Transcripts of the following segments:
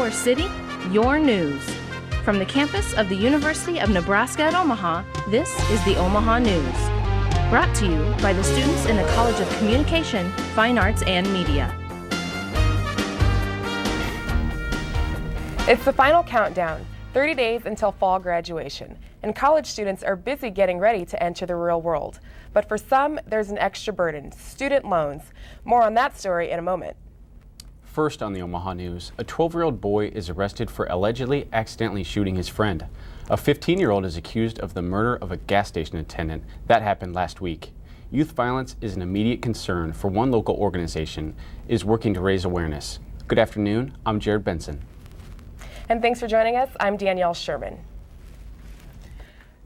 Your city, your news. From the campus of the University of Nebraska at Omaha, this is the Omaha News. Brought to you by the students in the College of Communication, Fine Arts, and Media. It's the final countdown, 30 days until fall graduation, and college students are busy getting ready to enter the real world. But for some, there's an extra burden, student loans. More on that story in a moment. First on the Omaha News, a 12-year-old boy is arrested for allegedly accidentally shooting his friend. A 15-year-old is accused of the murder of a gas station attendant. That happened last week. Youth violence is an immediate concern for one local organization is working to raise awareness. Good afternoon, I'm Jared Benson. And thanks for joining us. I'm Danielle Sherman.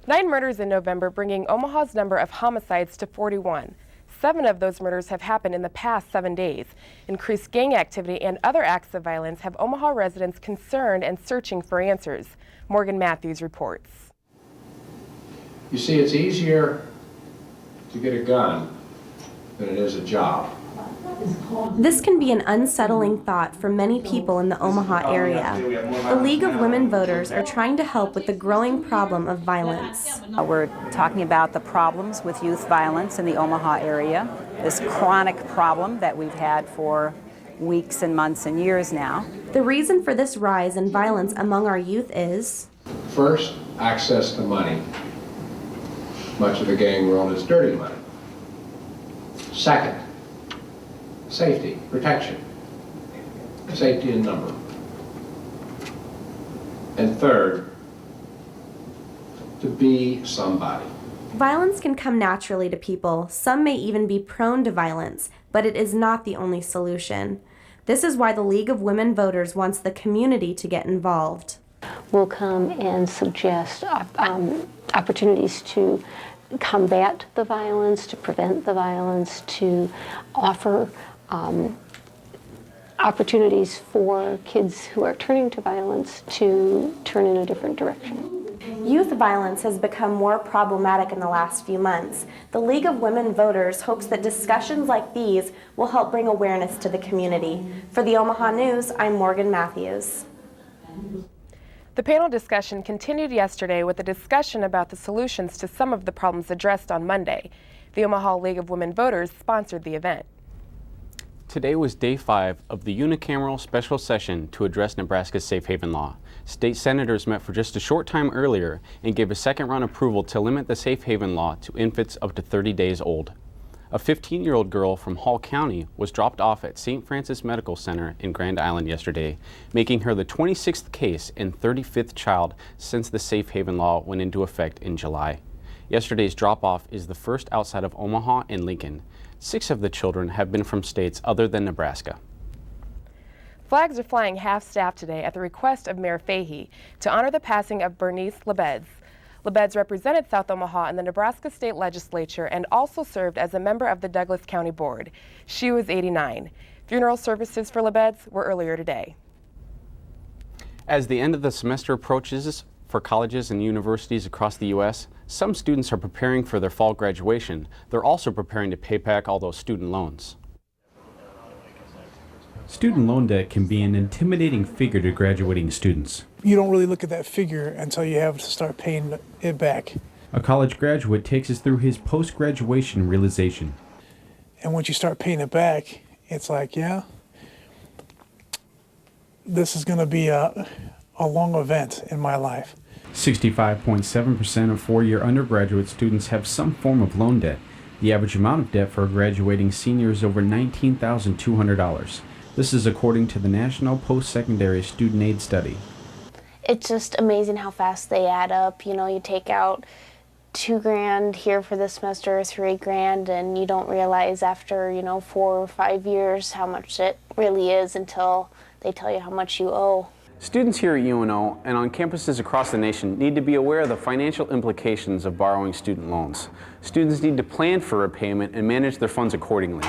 9 murders in November, bringing Omaha's number of homicides to 41. 7 of those murders have happened in the past 7 days. Increased gang activity and other acts of violence have Omaha residents concerned and searching for answers. Morgan Matthews reports. You see, it's easier to get a gun than it is a job. This can be an unsettling thought for many people in the Omaha area. The League of Women Voters are trying to help with the growing problem of violence. We're talking about the problems with youth violence in the Omaha area, this chronic problem that we've had for weeks and months and years now. The reason for this rise in violence among our youth is: first, access to money. Much of the gang world is dirty money. Second, safety, protection, safety in number. And third, to be somebody. Violence can come naturally to people. Some may even be prone to violence, but it is not the only solution. This is why the League of Women Voters wants the community to get involved. We'll come and suggest opportunities to combat the violence, to prevent the violence, to offer opportunities for kids who are turning to violence to turn in a different direction. Youth violence has become more problematic in the last few months. The League of Women Voters hopes that discussions like these will help bring awareness to the community. For the Omaha News, I'm Morgan Matthews. The panel discussion continued yesterday with a discussion about the solutions to some of the problems addressed on Monday. The Omaha League of Women Voters sponsored the event. Today was day 5 of the unicameral special session to address Nebraska's safe haven law. State senators met for just a short time earlier and gave a second-round approval to limit the safe haven law to infants up to 30 days old. A 15-year-old girl from Hall County was dropped off at St. Francis Medical Center in Grand Island yesterday, making her the 26th case and 35th child since the safe haven law went into effect in July. Yesterday's drop-off is the first outside of Omaha and Lincoln. 6 of the children have been from states other than Nebraska. Flags are flying half-staff today at the request of Mayor Fahey to honor the passing of Bernice Lebeds. Lebeds represented South Omaha in the Nebraska State Legislature and also served as a member of the Douglas County Board. She was 89. Funeral services for Lebeds were earlier today. As the end of the semester approaches for colleges and universities across the U.S., some students are preparing for their fall graduation. They're also preparing to pay back all those student loans. Student loan debt can be an intimidating figure to graduating students. You don't really look at that figure until you have to start paying it back. A college graduate takes us through his post-graduation realization. And once you start paying it back, it's like, yeah, this is going to be a long event in my life. 65.7% of four-year undergraduate students have some form of loan debt. The average amount of debt for a graduating senior is over $19,200. This is according to the National Post-Secondary Student Aid Study. It's just amazing how fast they add up. You know, you take out $2,000 here for this semester, $3,000, and you don't realize after, 4 or 5 years how much it really is until they tell you how much you owe. Students here at UNO and on campuses across the nation need to be aware of the financial implications of borrowing student loans. Students need to plan for repayment and manage their funds accordingly.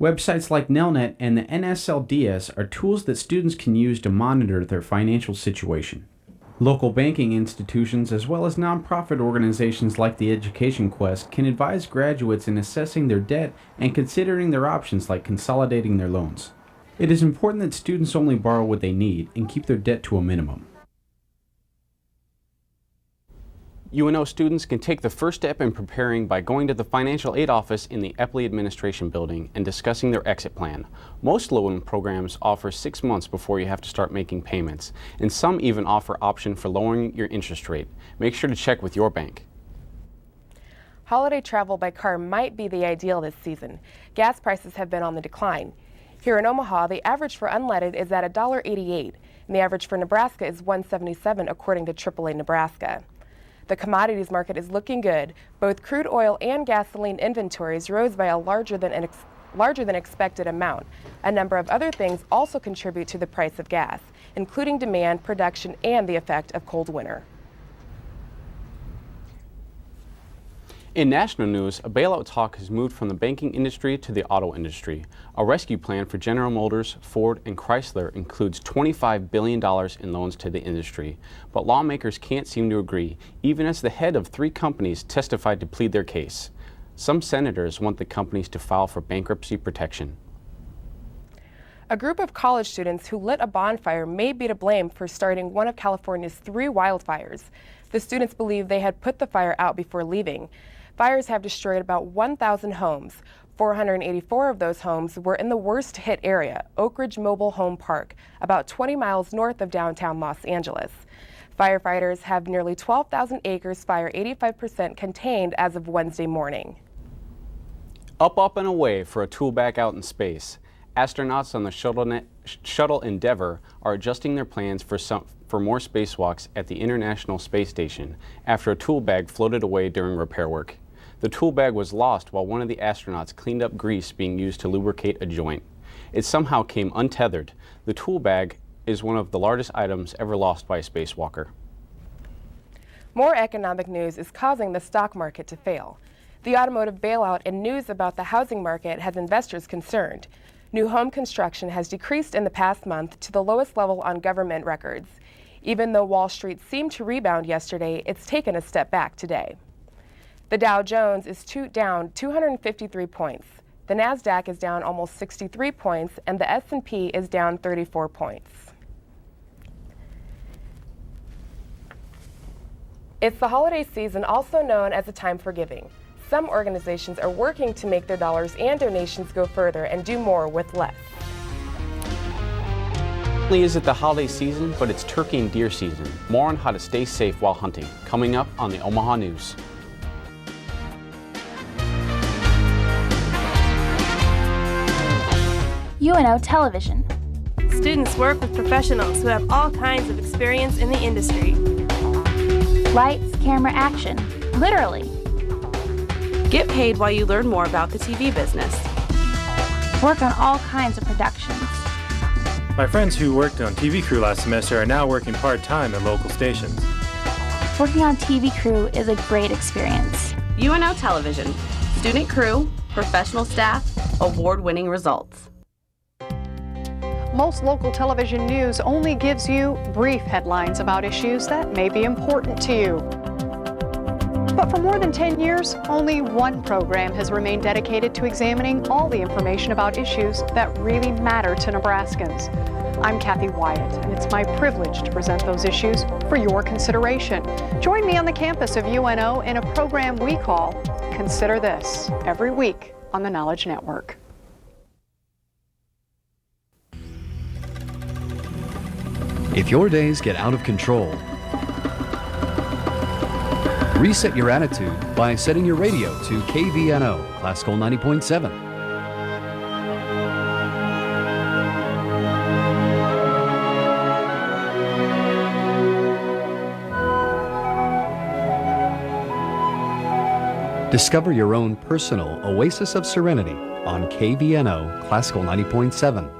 Websites like Nelnet and the NSLDS are tools that students can use to monitor their financial situation. Local banking institutions as well as nonprofit organizations like the Education Quest can advise graduates in assessing their debt and considering their options like consolidating their loans. It is important that students only borrow what they need and keep their debt to a minimum. UNO students can take the first step in preparing by going to the financial aid office in the Epley Administration Building and discussing their exit plan. Most loan programs offer 6 months before you have to start making payments, and some even offer option for lowering your interest rate. Make sure to check with your bank. Holiday travel by car might be the ideal this season. Gas prices have been on the decline. Here in Omaha, the average for unleaded is at $1.88, and the average for Nebraska is $1.77 according to AAA Nebraska. The commodities market is looking good. Both crude oil and gasoline inventories rose by a larger than expected amount. A number of other things also contribute to the price of gas, including demand, production, and the effect of cold winter. In national news, a bailout talk has moved from the banking industry to the auto industry. A rescue plan for General Motors, Ford, and Chrysler includes $25 billion in loans to the industry. But lawmakers can't seem to agree, even as the head of 3 companies testified to plead their case. Some senators want the companies to file for bankruptcy protection. A group of college students who lit a bonfire may be to blame for starting one of California's 3 wildfires. The students believe they had put the fire out before leaving. Fires have destroyed about 1,000 homes. 484 of those homes were in the worst hit area, Oak Ridge Mobile Home Park, about 20 miles north of downtown Los Angeles. Firefighters have nearly 12,000 acres fire 85% contained as of Wednesday morning. Up, and away for a tool bag out in space. Astronauts on the shuttle Endeavour are adjusting their plans for more spacewalks at the International Space Station after a tool bag floated away during repair work. The tool bag was lost while one of the astronauts cleaned up grease being used to lubricate a joint. It somehow came untethered. The tool bag is one of the largest items ever lost by a spacewalker. More economic news is causing the stock market to fail. The automotive bailout and news about the housing market has investors concerned. New home construction has decreased in the past month to the lowest level on government records. Even though Wall Street seemed to rebound yesterday, it's taken a step back today. The Dow Jones is down 253 points. The NASDAQ is down almost 63 points, and the S&P is down 34 points. It's the holiday season, also known as a time for giving. Some organizations are working to make their dollars and donations go further and do more with less. Not only is it the holiday season, but it's turkey and deer season. More on how to stay safe while hunting, coming up on the Omaha News. UNO Television. Students work with professionals who have all kinds of experience in the industry. Lights, camera, action. Literally. Get paid while you learn more about the TV business. Work on all kinds of productions. My friends who worked on TV crew last semester are now working part-time at local stations. Working on TV crew is a great experience. UNO Television. Student crew, professional staff, award-winning results. Most local television news only gives you brief headlines about issues that may be important to you. But for more than 10 years, only one program has remained dedicated to examining all the information about issues that really matter to Nebraskans. I'm Kathy Wyatt, and it's my privilege to present those issues for your consideration. Join me on the campus of UNO in a program we call Consider This, every week on the Knowledge Network. If your days get out of control, reset your attitude by setting your radio to KVNO, Classical 90.7. Discover your own personal oasis of serenity on KVNO, Classical 90.7.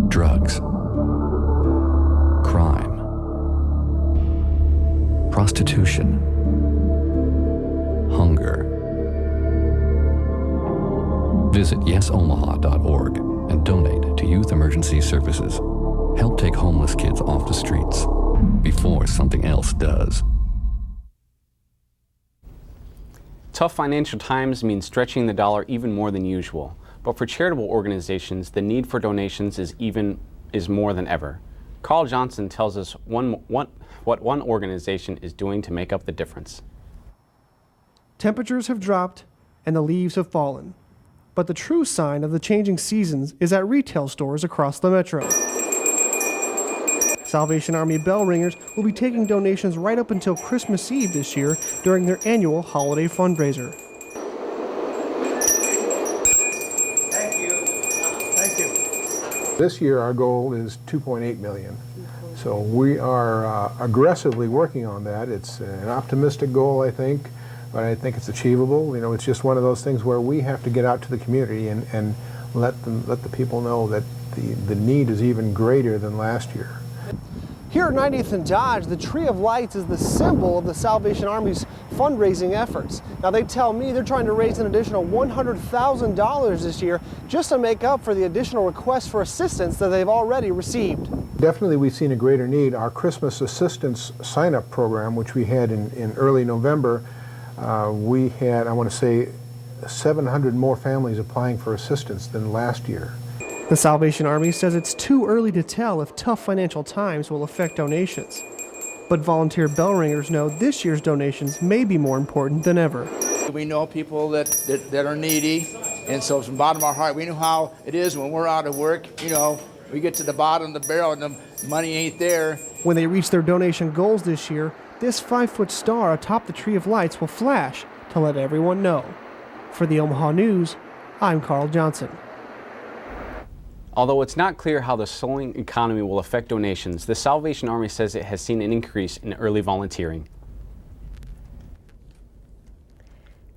Drugs, crime, prostitution, hunger. Visit yesomaha.org and donate to Youth Emergency Services. Help take homeless kids off the streets before something else does. Tough financial times mean stretching the dollar even more than usual, but for charitable organizations, the need for donations is more than ever. Carl Johnson tells us what one organization is doing to make up the difference. Temperatures have dropped and the leaves have fallen, but the true sign of the changing seasons is at retail stores across the metro. Salvation Army bell ringers will be taking donations right up until Christmas Eve this year during their annual holiday fundraiser. Thank you. Thank you. This year our goal is 2.8 million. So we are aggressively working on that. It's an optimistic goal, I think, but I think it's achievable. You know, it's just one of those things where we have to get out to the community and let the people know that the need is even greater than last year. Here at 90th and Dodge, the Tree of Lights is the symbol of the Salvation Army's fundraising efforts. Now they tell me they're trying to raise an additional $100,000 this year just to make up for the additional requests for assistance that they've already received. Definitely we've seen a greater need. Our Christmas assistance sign-up program, which we had in early November, we had, I want to say, 700 more families applying for assistance than last year. The Salvation Army says it's too early to tell if tough financial times will affect donations. But volunteer bell ringers know this year's donations may be more important than ever. We know people that are needy, and so from the bottom of our heart, we know how it is when we're out of work. You know, we get to the bottom of the barrel and the money ain't there. When they reach their donation goals this year, this 5-foot star atop the Tree of Lights will flash to let everyone know. For the Omaha News, I'm Carl Johnson. Although it's not clear how the slowing economy will affect donations, the Salvation Army says it has seen an increase in early volunteering.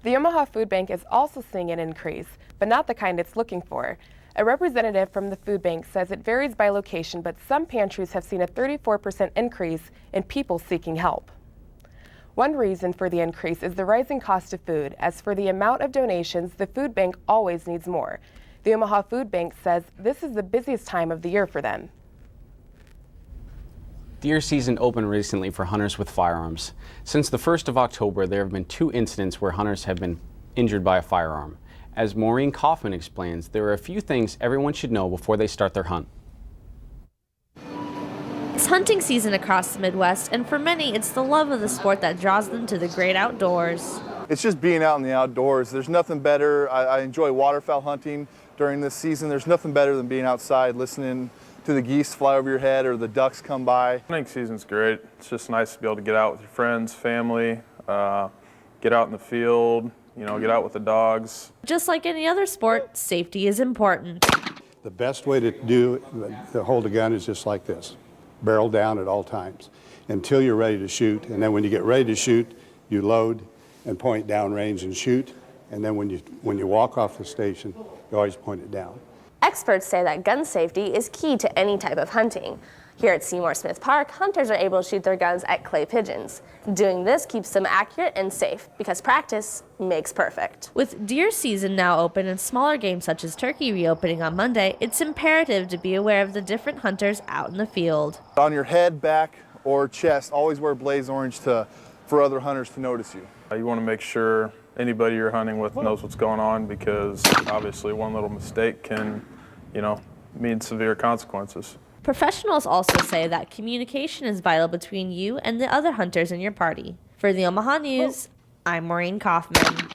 The Omaha Food Bank is also seeing an increase, but not the kind it's looking for. A representative from the food bank says it varies by location, but some pantries have seen a 34% increase in people seeking help. One reason for the increase is the rising cost of food. As for the amount of donations, the food bank always needs more. The Omaha Food Bank says this is the busiest time of the year for them. Deer season opened recently for hunters with firearms. Since the 1st of October, there have been 2 incidents where hunters have been injured by a firearm. As Maureen Kaufman explains, there are a few things everyone should know before they start their hunt. It's hunting season across the Midwest, and for many, it's the love of the sport that draws them to the great outdoors. It's just being out in the outdoors. There's nothing better. I enjoy waterfowl hunting during this season. There's nothing better than being outside listening to the geese fly over your head or the ducks come by. Hunting season's great. It's just nice to be able to get out with your friends, family, get out in the field, you know, get out with the dogs. Just like any other sport, safety is important. The best way to hold a gun is just like this, barrel down at all times until you're ready to shoot. And then when you get ready to shoot, you load and point downrange and shoot. And then when you walk off the station, you always point it down. Experts say that gun safety is key to any type of hunting. Here at Seymour Smith Park, hunters are able to shoot their guns at clay pigeons. Doing this keeps them accurate and safe because practice makes perfect. With deer season now open and smaller game such as turkey reopening on Monday, it's imperative to be aware of the different hunters out in the field. On your head, back, or chest, always wear blaze orange for other hunters to notice you. You want to make sure anybody you're hunting with knows what's going on, because obviously one little mistake can, you know, mean severe consequences. Professionals also say that communication is vital between you and the other hunters in your party. For the Omaha News, I'm Maureen Kaufman.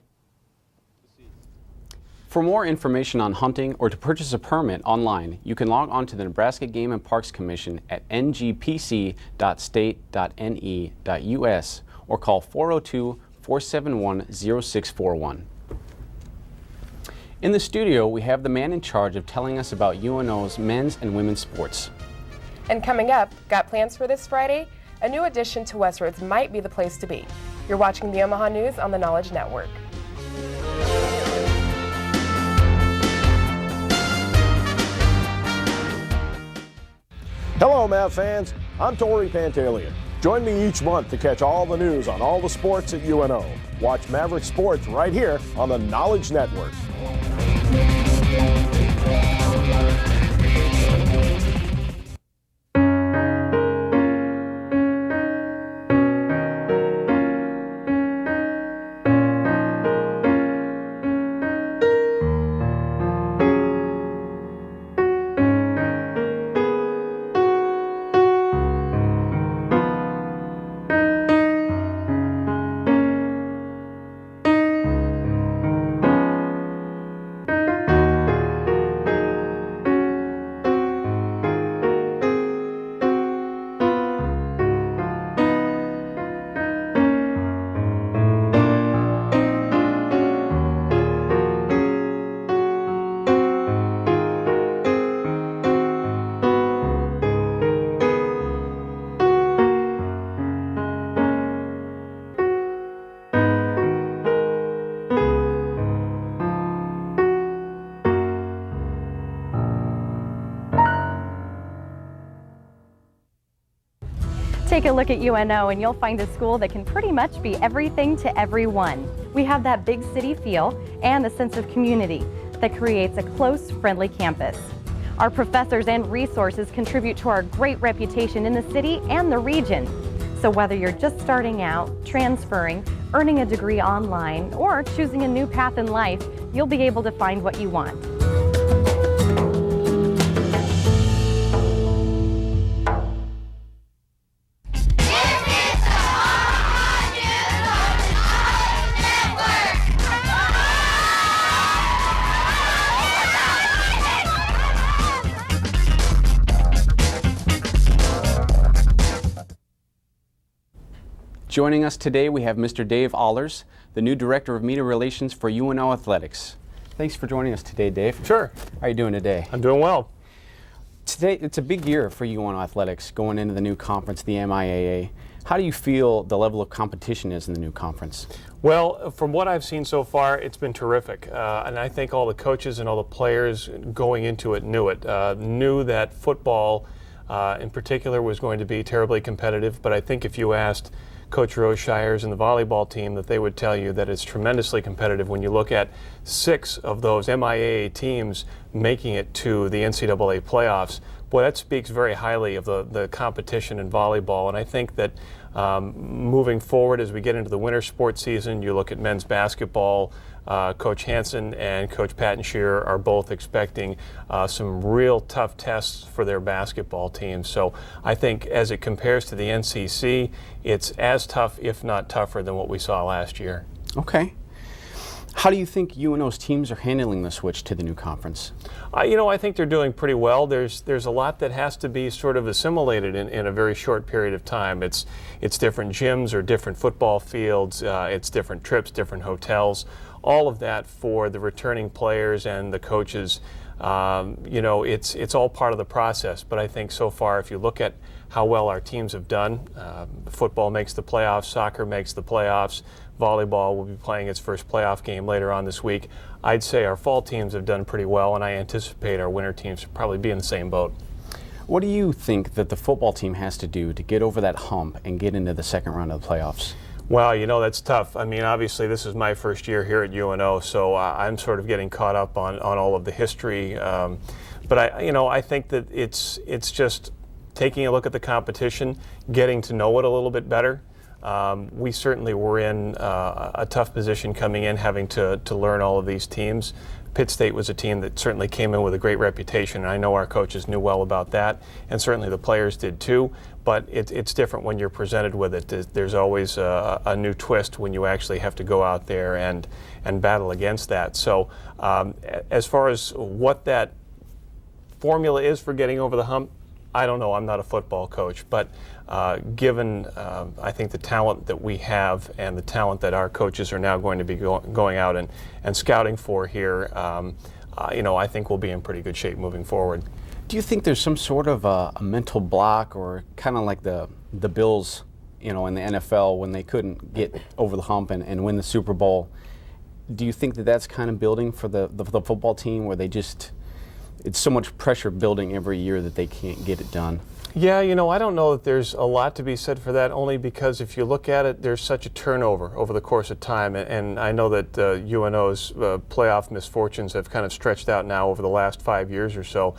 For more information on hunting or to purchase a permit online, you can log on to the Nebraska Game and Parks Commission at ngpc.state.ne.us or call 402-471-0641. In the studio, we have the man in charge of telling us about UNO's men's and women's sports. And coming up, got plans for this Friday? A new addition to Westroads might be the place to be. You're watching the Omaha News on the Knowledge Network. Hello, Mav fans. I'm Tori Pantalian. Join me each month to catch all the news on all the sports at UNO. Watch Maverick Sports right here on the Knowledge Network. Take a look at UNO and you'll find a school that can pretty much be everything to everyone. We have that big city feel and a sense of community that creates a close, friendly campus. Our professors and resources contribute to our great reputation in the city and the region. So whether you're just starting out, transferring, earning a degree online, or choosing a new path in life, you'll be able to find what you want. Joining us today, we have Mr. Dave Allers, the new Director of Media Relations for UNO Athletics. Thanks for joining us today, Dave. Sure. How are you doing today? I'm doing well. Today, it's a big year for UNO Athletics going into the new conference, the MIAA. How do you feel the level of competition is in the new conference? Well, from what I've seen so far, it's been terrific. And I think all the coaches and all the players going into it knew it. Knew that football in particular was going to be terribly competitive, but I think if you asked Coach Rose Shires and the volleyball team, that they would tell you that it's tremendously competitive when you look at 6 of those MIAA teams making it to the NCAA playoffs. Boy, that speaks very highly of the competition in volleyball, and I think that moving forward as we get into the winter sports season, you look at men's basketball, Coach Hansen and Coach Pattenshear are both expecting some real tough tests for their basketball teams. So I think as it compares to the NCC, it's as tough, if not tougher, than what we saw last year. Okay. How do you think UNO's teams are handling the switch to the new conference? I think they're doing pretty well. There's a lot that has to be sort of assimilated in a very short period of time. It's different gyms or different football fields. It's different trips, different hotels. All of that for the returning players and the coaches. It's all part of the process. But I think so far, if you look at how well our teams have done, football makes the playoffs, soccer makes the playoffs, volleyball will be playing its first playoff game later on this week. I'd say our fall teams have done pretty well, and I anticipate our winter teams to probably be in the same boat. What do you think that the football team has to do to get over that hump and get into the second round of the playoffs? Well, that's tough. I mean, obviously, this is my first year here at UNO, so I'm sort of getting caught up on all of the history. But I think that it's just taking a look at the competition, getting to know it a little bit better. We certainly were in a tough position coming in, having to learn all of these teams. Pitt State was a team that certainly came in with a great reputation, and I know our coaches knew well about that, and certainly the players did too. But it's different when you're presented with it. There's always a new twist when you actually have to go out there and battle against that. So as far as what that formula is for getting over the hump, I don't know. I'm not a football coach, but given I think the talent that we have and the talent that our coaches are now going to be going out and scouting for here, I think we'll be in pretty good shape moving forward. Do you think there's some sort of a mental block, or kind of like the Bills, in the NFL when they couldn't get over the hump and win the Super Bowl? Do you think that that's kind of building for the football team, where it's so much pressure building every year that they can't get it done? Yeah, I don't know that there's a lot to be said for that, only because if you look at it, there's such a turnover over the course of time. And I know that UNO's playoff misfortunes have kind of stretched out now over the last 5 years or so.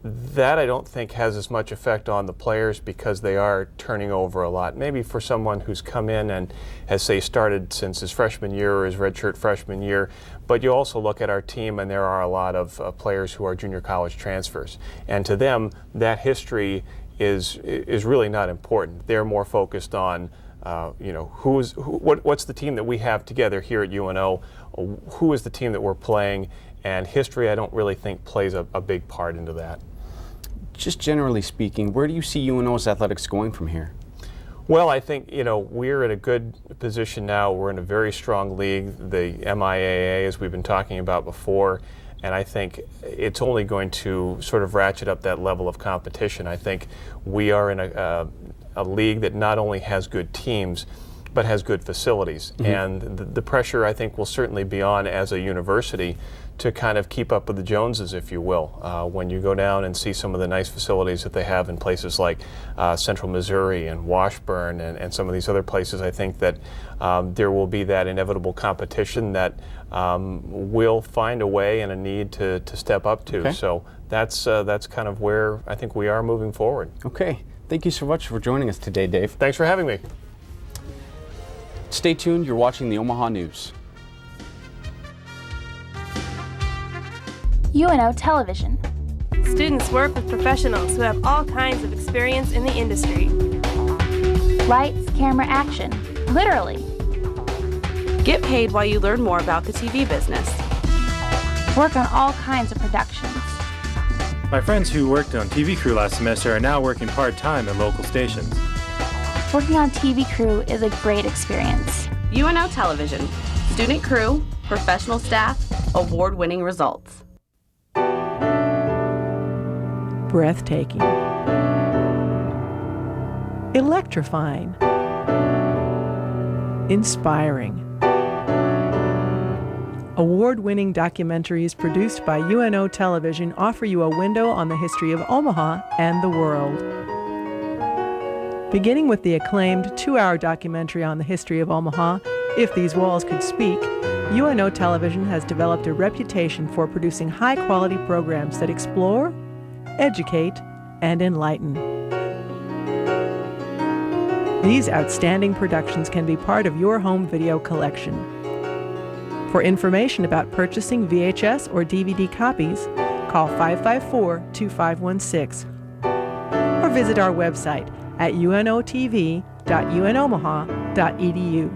That I don't think has as much effect on the players because they are turning over a lot. Maybe for someone who's come in and has, say, started since his freshman year or his redshirt freshman year, but you also look at our team and there are a lot of players who are junior college transfers. And to them, that history is really not important. They're more focused on, what's the team that we have together here at UNO, who is the team that we're playing, and history I don't really think plays a big part into that. Just generally speaking, where do you see UNO's athletics going from here? Well, I think, we're in a good position now. We're in a very strong league, the MIAA, as we've been talking about before, and I think it's only going to sort of ratchet up that level of competition. I think we are in a league that not only has good teams, but has good facilities. And the pressure, I think, will certainly be on as a university to kind of keep up with the Joneses, if you will. When you go down and see some of the nice facilities that they have in places like Central Missouri and Washburn and some of these other places, I think that there will be that inevitable competition that we'll find a way and a need to step up to. Okay. So that's kind of where I think we are moving forward. Okay. Thank you so much for joining us today, Dave. Thanks for having me. Stay tuned. You're watching the Omaha News. UNO Television. Students work with professionals who have all kinds of experience in the industry. Lights, camera, action. Literally. Get paid while you learn more about the TV business. Work on all kinds of productions. My friends who worked on TV Crew last semester are now working part-time at local stations. Working on TV Crew is a great experience. UNO Television. Student crew, professional staff, award-winning results. Breathtaking. Electrifying. Inspiring. Award-winning documentaries produced by UNO Television offer you a window on the history of Omaha and the world. Beginning with the acclaimed 2-hour documentary on the history of Omaha, If These Walls Could Speak, UNO Television has developed a reputation for producing high-quality programs that explore, educate, and enlighten. These outstanding productions can be part of your home video collection. For information about purchasing VHS or DVD copies, call 554-2516 or visit our website at unotv.unomaha.edu.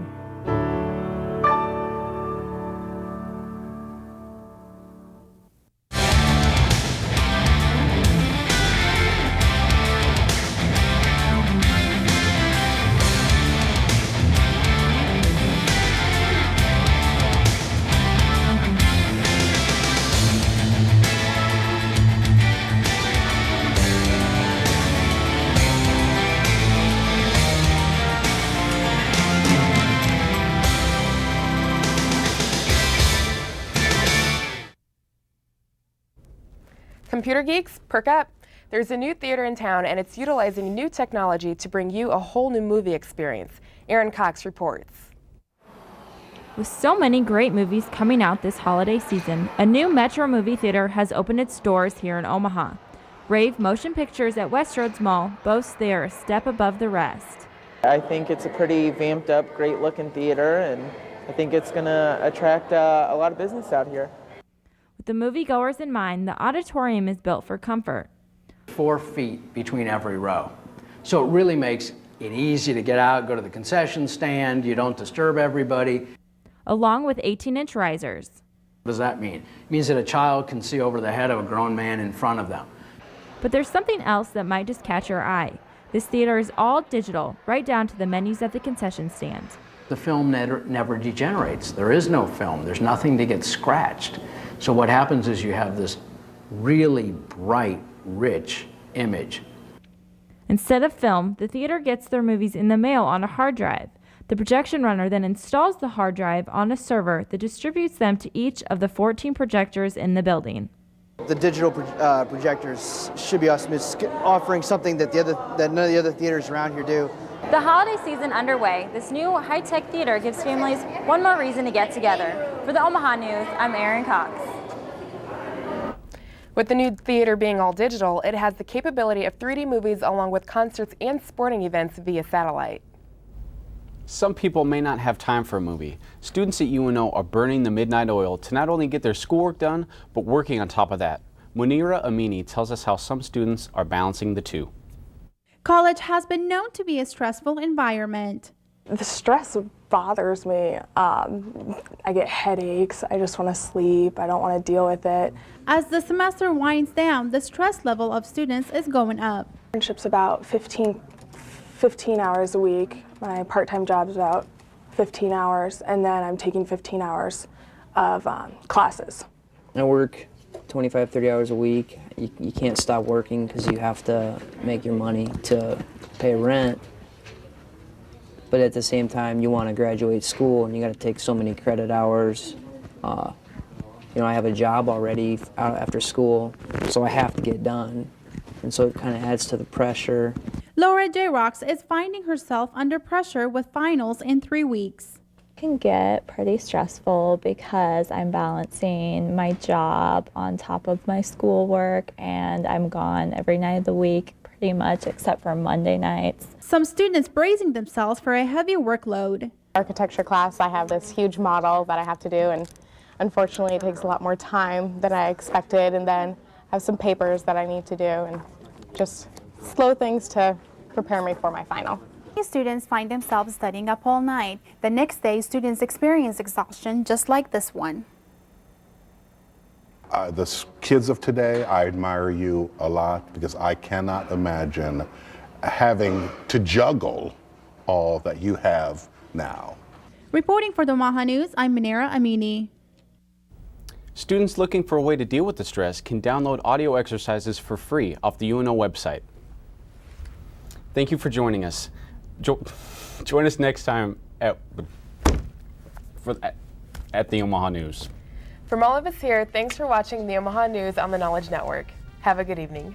Computer geeks, perk up. There's a new theater in town and it's utilizing new technology to bring you a whole new movie experience. Erin Cox reports. With so many great movies coming out this holiday season, a new Metro movie theater has opened its doors here in Omaha. Rave Motion Pictures at Westroads Mall boasts they are a step above the rest. I think it's a pretty vamped up, great looking theater, and I think it's going to attract a lot of business out here. With the moviegoers in mind, the auditorium is built for comfort. 4 feet between every row. So it really makes it easy to get out, go to the concession stand, you don't disturb everybody. Along with 18-inch risers. What does that mean? It means that a child can see over the head of a grown man in front of them. But there's something else that might just catch your eye. This theater is all digital, right down to the menus at the concession stand. The film never degenerates. There is no film. There's nothing to get scratched. So what happens is you have this really bright, rich image. Instead of film, the theater gets their movies in the mail on a hard drive. The projection runner then installs the hard drive on a server that distributes them to each of the 14 projectors in the building. The digital projectors should be awesome. It's offering something that none of the other theaters around here do. With the holiday season underway, this new high-tech theater gives families one more reason to get together. For the Omaha News, I'm Erin Cox. With the new theater being all digital, it has the capability of 3D movies along with concerts and sporting events via satellite. Some people may not have time for a movie. Students at UNO are burning the midnight oil to not only get their schoolwork done, but working on top of that. Munira Amini tells us how some students are balancing the two. College has been known to be a stressful environment. The stress bothers me. I get headaches. I just want to sleep. I don't want to deal with it. As the semester winds down, the stress level of students is going up. Internship's about 15 hours a week. My part-time job is about 15 hours, and then I'm taking 15 hours of classes. I work 25, 30 hours a week. You can't stop working because you have to make your money to pay rent. but at the same time, you want to graduate school and you got to take so many credit hours. You know, I have a job already out after school, so I have to get done. And so it kind of adds to the pressure. Laura J-Rocks is finding herself under pressure with finals in 3 weeks. It can get pretty stressful because I'm balancing my job on top of my schoolwork, and I'm gone every night of the week pretty much except for Monday nights. Some students bracing themselves for a heavy workload. Architecture class, I have this huge model that I have to do, and unfortunately it takes a lot more time than I expected, and then I have some papers that I need to do, and just slow things to prepare me for my final. Students find themselves studying up all night. The next day, students experience exhaustion just like this one. Kids of today, I admire you a lot because I cannot imagine having to juggle all that you have now. Reporting for the Omaha News, I'm Manera Amini. Students looking for a way to deal with the stress can download audio exercises for free off the UNO website. Thank you for joining us. Join us next time at the Omaha News. From all of us here, thanks for watching the Omaha News on the Knowledge Network. Have a good evening.